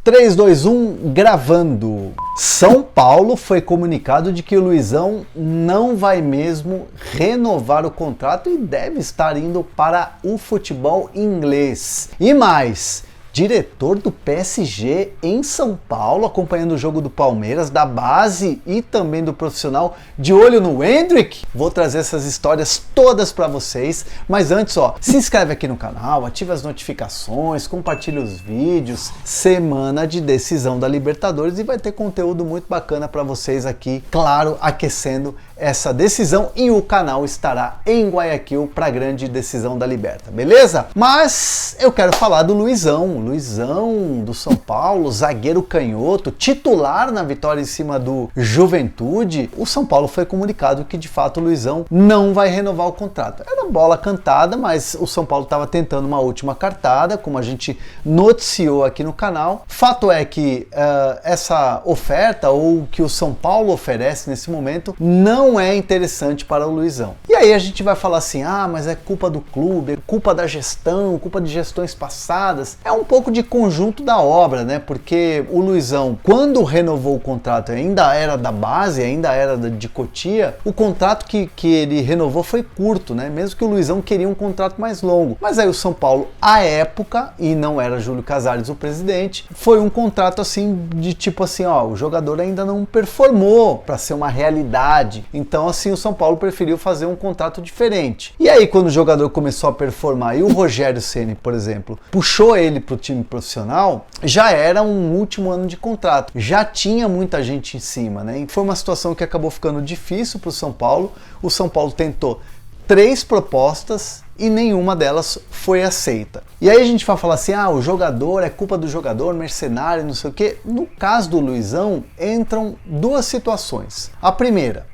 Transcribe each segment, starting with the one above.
3, 2, 1, gravando. São Paulo foi comunicado de que o Luizão não vai mesmo renovar o contrato e deve estar indo para o futebol inglês. E mais, diretor do PSG em São Paulo, acompanhando o jogo do Palmeiras, da base e também do profissional, de olho no Endrick. Vou trazer essas histórias todas para vocês, mas antes, se inscreve aqui no canal, ativa as notificações, compartilha os vídeos. Semana de decisão da Libertadores e vai ter conteúdo muito bacana para vocês aqui, claro, aquecendo essa decisão, e o canal estará em Guayaquil para a grande decisão da Liberta, beleza? Mas eu quero falar do Luizão do São Paulo, zagueiro canhoto, titular na vitória em cima do Juventude. O São Paulo foi comunicado que de fato o Luizão não vai renovar o contrato. Era bola cantada, mas o São Paulo estava tentando uma última cartada, como a gente noticiou aqui no canal. Fato é que essa oferta, ou o que o São Paulo oferece nesse momento, não é interessante para o Luizão. E aí a gente vai falar assim, mas é culpa do clube, é culpa da gestão, culpa de gestões passadas. É um pouco de conjunto da obra, né? Porque o Luizão, quando renovou o contrato, ainda era da base, ainda era de Cotia, o contrato que ele renovou foi curto, né? Mesmo que o Luizão queria um contrato mais longo. Mas aí o São Paulo, à época, e não era Júlio Casares o presidente, foi um contrato assim, de tipo assim, o jogador ainda não performou para ser uma realidade. Então assim, o São Paulo preferiu fazer um contrato diferente. E aí quando o jogador começou a performar, e o Rogério Ceni, por exemplo, puxou ele pro time profissional, já era um último ano de contrato, já tinha muita gente em cima, né? E foi uma situação que acabou ficando difícil pro São Paulo. O São Paulo tentou 3 propostas e nenhuma delas foi aceita. E aí a gente vai falar assim, o jogador, é culpa do jogador, mercenário, não sei o quê. No caso do Luizão, entram 2 situações. A primeira,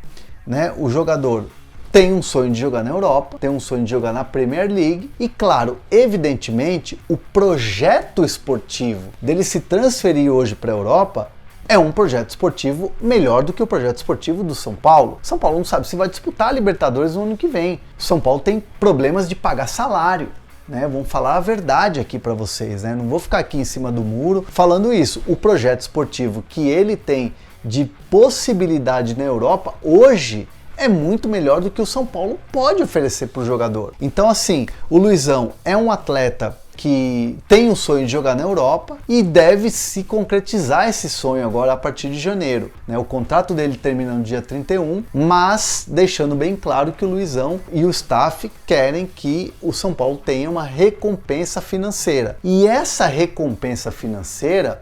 né, o jogador tem um sonho de jogar na Europa, tem um sonho de jogar na Premier League e, claro, evidentemente, o projeto esportivo dele se transferir hoje para a Europa é um projeto esportivo melhor do que o projeto esportivo do São Paulo. São Paulo não sabe se vai disputar a Libertadores no ano que vem. São Paulo tem problemas de pagar salário, né? Vamos falar a verdade aqui para vocês, né? Não vou ficar aqui em cima do muro falando isso. O projeto esportivo que ele tem de possibilidade na Europa hoje é muito melhor do que o São Paulo pode oferecer para o jogador. Então assim, o Luizão é um atleta que tem o sonho de jogar na Europa e deve se concretizar esse sonho agora a partir de janeiro, né? O contrato dele termina no dia 31, mas deixando bem claro que o Luizão e o staff querem que o São Paulo tenha uma recompensa financeira. E essa recompensa financeira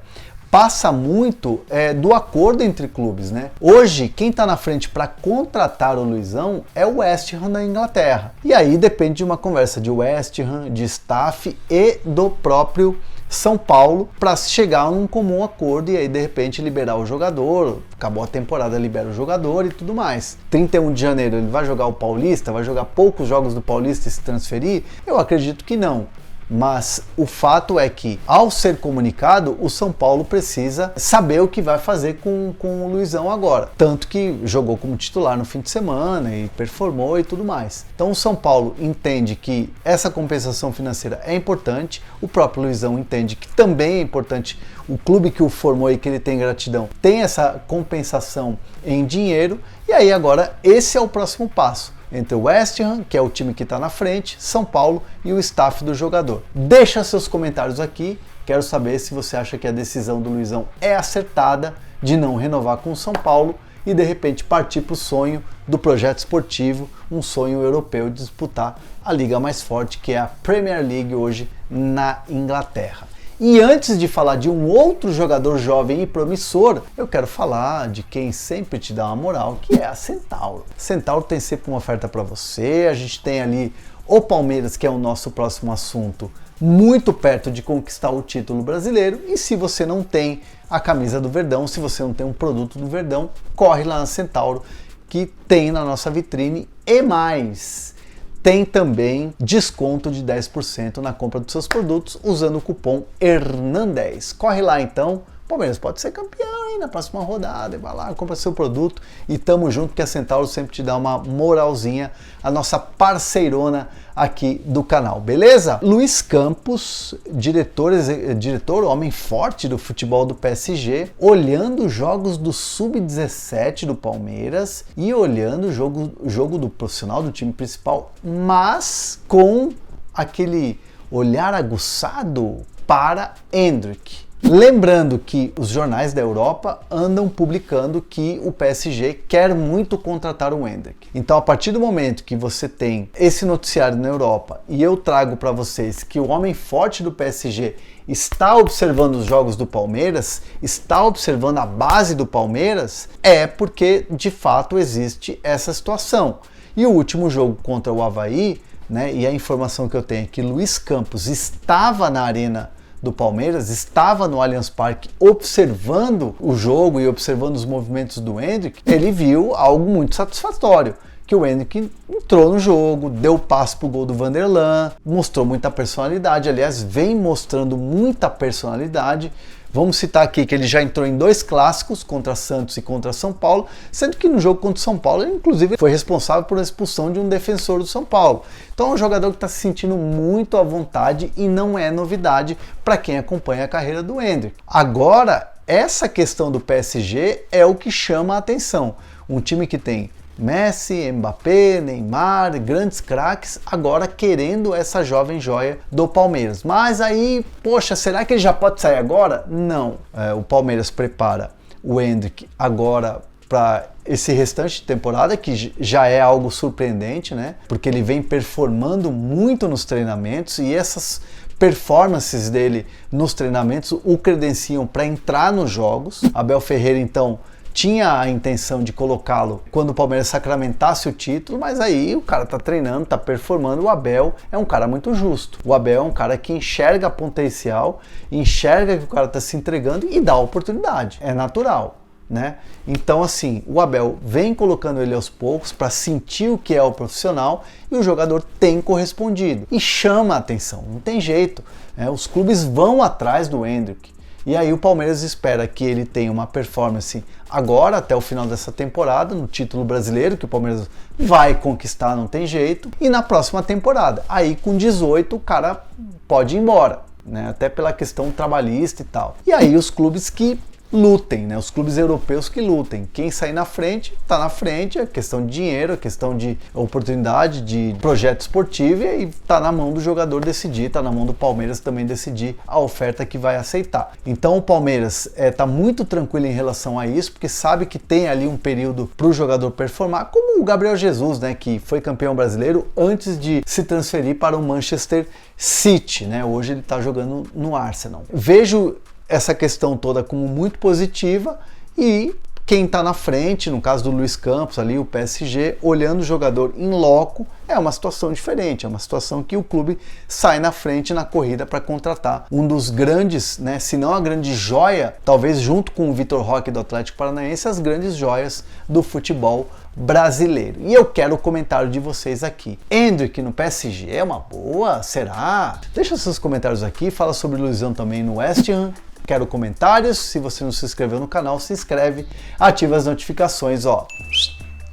passa muito do acordo entre clubes, né? Hoje, quem está na frente para contratar o Luizão é o West Ham da Inglaterra. E aí depende de uma conversa de West Ham, de staff e do próprio São Paulo para chegar a um comum acordo e aí de repente liberar o jogador. Acabou a temporada, libera o jogador e tudo mais. 31 de janeiro ele vai jogar o Paulista, vai jogar poucos jogos do Paulista e se transferir? Eu acredito que não. Mas o fato é que, ao ser comunicado, o São Paulo precisa saber o que vai fazer com o Luizão agora. Tanto que jogou como titular no fim de semana e performou e tudo mais. Então o São Paulo entende que essa compensação financeira é importante, o próprio Luizão entende que também é importante, o clube que o formou e que ele tem gratidão tem essa compensação em dinheiro, e aí agora esse é o próximo passo entre o West Ham, que é o time que está na frente, São Paulo e o staff do jogador. Deixa seus comentários aqui, quero saber se você acha que a decisão do Luizão é acertada de não renovar com o São Paulo e de repente partir para o sonho do projeto esportivo, um sonho europeu de disputar a liga mais forte, que é a Premier League hoje na Inglaterra. E antes de falar de um outro jogador jovem e promissor, eu quero falar de quem sempre te dá uma moral, que é a Centauro. Centauro tem sempre uma oferta para você, a gente tem ali o Palmeiras, que é o nosso próximo assunto, muito perto de conquistar o título brasileiro, e se você não tem a camisa do Verdão, se você não tem um produto do Verdão, corre lá na Centauro, que tem na nossa vitrine e mais. Tem também desconto de 10% na compra dos seus produtos usando o cupom HERNAN10. Corre lá então, Palmeiras pode ser campeão aí na próxima rodada, e vai lá, compra seu produto e tamo junto, que a Centauro sempre te dá uma moralzinha, a nossa parceirona aqui do canal, beleza? Luiz Campos, diretor, homem forte do futebol do PSG, olhando os jogos do Sub-17 do Palmeiras e olhando o jogo do profissional do time principal, mas com aquele olhar aguçado para Endrick. Lembrando que os jornais da Europa andam publicando que o PSG quer muito contratar o Endrick. Então, a partir do momento que você tem esse noticiário na Europa e eu trago para vocês que o homem forte do PSG está observando os jogos do Palmeiras, está observando a base do Palmeiras, é porque de fato existe essa situação. E o último jogo contra o Avaí, né, e a informação que eu tenho é que Luiz Campos estava na arena do Palmeiras, estava no Allianz Parque observando o jogo e observando os movimentos do Endrick, ele viu algo muito satisfatório, que o Endrick entrou no jogo, deu passe pro gol do Vanderlan, mostrou muita personalidade, aliás, vem mostrando muita personalidade. Vamos citar aqui que ele já entrou em 2 clássicos, contra Santos e contra São Paulo, sendo que no jogo contra São Paulo ele inclusive foi responsável por a expulsão de um defensor do São Paulo. Então é um jogador que está se sentindo muito à vontade e não é novidade para quem acompanha a carreira do Endrick. Agora, essa questão do PSG é o que chama a atenção. Um time que tem Messi, Mbappé, Neymar, grandes craques, agora querendo essa jovem joia do Palmeiras. Mas aí, poxa, será que ele já pode sair agora? Não. O Palmeiras prepara o Endrick agora para esse restante de temporada, que já é algo surpreendente, né? Porque ele vem performando muito nos treinamentos e essas performances dele nos treinamentos o credenciam para entrar nos jogos. Abel Ferreira, então, tinha a intenção de colocá-lo quando o Palmeiras sacramentasse o título, mas aí o cara tá treinando, tá performando. O Abel é um cara muito justo. O Abel é um cara que enxerga potencial, enxerga que o cara tá se entregando e dá oportunidade. É natural, né? Então, assim, o Abel vem colocando ele aos poucos para sentir o que é o profissional e o jogador tem correspondido. E chama a atenção, não tem jeito. Os clubes vão atrás do Endrick. E aí o Palmeiras espera que ele tenha uma performance agora, até o final dessa temporada, no título brasileiro, que o Palmeiras vai conquistar, não tem jeito. E na próxima temporada, aí com 18 o cara pode ir embora, né? Até pela questão trabalhista e tal. E aí os clubes que lutem, né? Os clubes europeus que lutem. Quem sair na frente, tá na frente. É questão de dinheiro, é questão de oportunidade, de projeto esportivo, e aí tá na mão do jogador decidir, tá na mão do Palmeiras também decidir a oferta que vai aceitar. Então o Palmeiras tá muito tranquilo em relação a isso, porque sabe que tem ali um período para o jogador performar, como o Gabriel Jesus, né? Que foi campeão brasileiro antes de se transferir para o Manchester City, né? Hoje ele tá jogando no Arsenal. Vejo essa questão toda como muito positiva e quem está na frente, no caso do Luiz Campos ali, o PSG, olhando o jogador em loco, é uma situação diferente, é uma situação que o clube sai na frente na corrida para contratar um dos grandes, né, se não a grande joia, talvez junto com o Vitor Roque do Atlético Paranaense, as grandes joias do futebol brasileiro. E eu quero o comentário de vocês aqui. Endrick no PSG é uma boa? Será? Deixa seus comentários aqui, fala sobre o Luizão também no West Ham. Quero comentários. Se você não se inscreveu no canal, se inscreve, ativa as notificações, ó.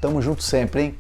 Tamo junto sempre, hein?